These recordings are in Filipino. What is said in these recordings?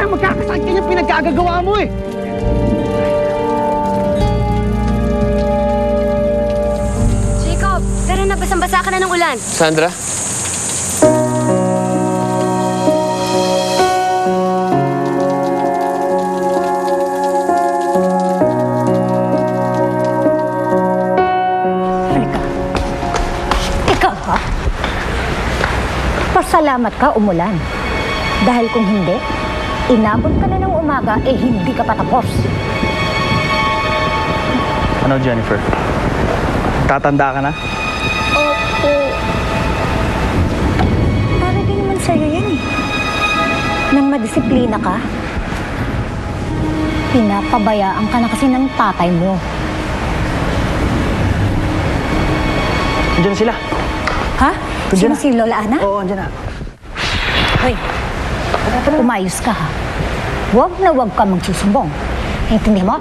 Baka magkakasakit ka niya pinagkagagawa mo eh. Jacob, pero nabasang-basa ka na ng ulan. Sandra? Ikaw, ha? Pasalamat ka umulan. Dahil kung hindi, inabot ka na ng umaga, eh hindi ka patapos. Ano, Jennifer? Tatanda ka na? Opo. Para din naman sa'yo yan eh. Nang madisiplina ka, pinapabayaan ka na kasi ng tatay mo. Andiyan sila. Ha? Andiyan Sino na. si Lola Ana? Oo, andiyan na. Hoy, umayos ka ha. Huwag na huwag ka magsusumbong. Intindihan mo?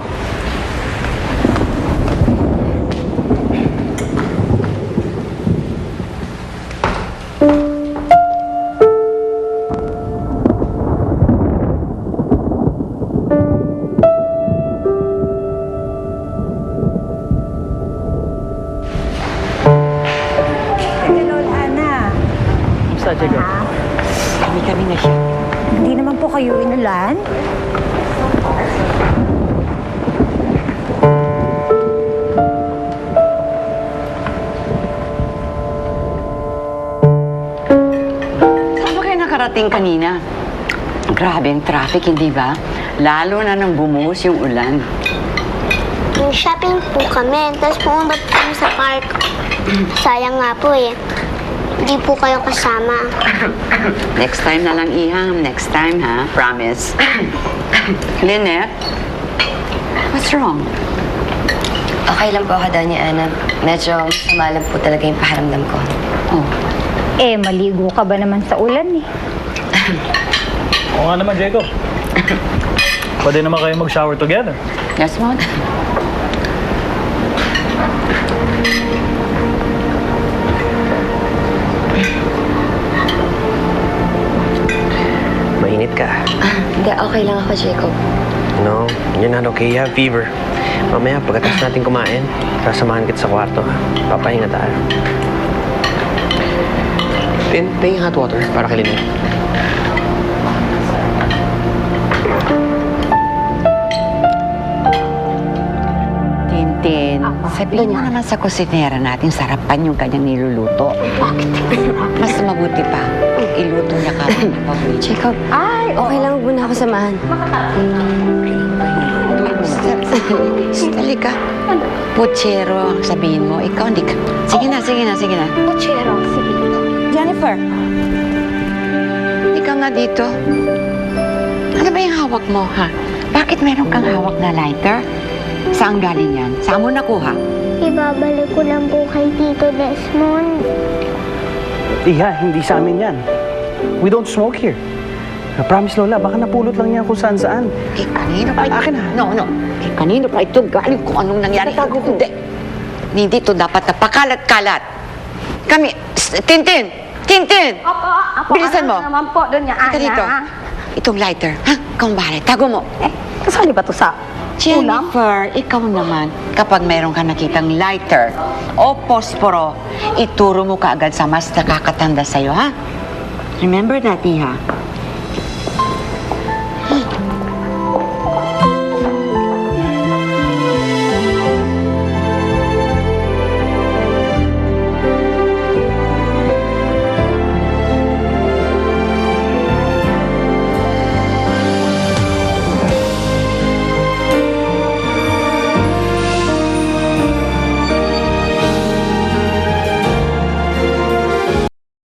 Lola Ana. Basta, Jacob. Kami na siya. Hindi naman po kayo inulan. Saan ba kayo nakarating kanina? Grabe ang traffic, hindi ba? Lalo na nang bumuhos yung ulan. Shopping po kami, tapos pumunta po kami sa park. Sayang nga po eh. Hindi po kayo kasama. Next time na lang, Iham. Next time, ha? Promise. Lynette? What's wrong? Okay lang po ako daw ni Ana. Medyo masama lang po talaga yung paharamdam ko. Oh. Eh, maligo ka ba naman sa ulan eh? Oo nga naman, Jacob. Pwede naman kayo mag-shower together. Yes, Maud? Mainit ka. Hindi, okay lang ako, Jacob. No, you're not okay. You have fever. Mamaya, pagkatapos natin kumain, sasamahan kita sa kwarto, ha? Papahinga tayo. Ping hot water para kay Lynette. Tintin, sabihin mo naman sa kusinera natin, sarapan yung kanyang niluluto. Mas mabuti pa, iluto niya ka ng paborito. Jacob, okay lang huwag mo na ako samahan. Dali ka. Puchero, ang sabihin mo. Ikaw, hindi ka. Sige na, sige na, sige na. Puchero, sige. Jennifer, Ikaw nga dito. Ano ba yung hawak mo, ha? Bakit meron kang hawak na lighter? Saan galing yan? Saan mo nakuha? Ibabalik ko lang po kay Tito Desmond. Iha, hindi sa amin yan. We don't smoke here. I promise, Lola, baka napulot lang yan kung saan-saan. Eh, kanino pa ito? Akin na. No. Eh, kanino pa ito galing kung anong nangyari? Hindi. Hindi ito dapat na pakalat-kalat. Kami, Tintin! Tintin! Opo, Bilisan mo. naman po doon niya, Ika dito. Itong lighter. Ha? Ikaw ang bahala. Tago mo. Kasali ba to sa ulam? Jennifer, ikaw naman, kapag mayroon ka nakitang lighter o posporo, ituro mo kaagad sa mas nakakatanda sa'yo, ha? Remember that, Iha?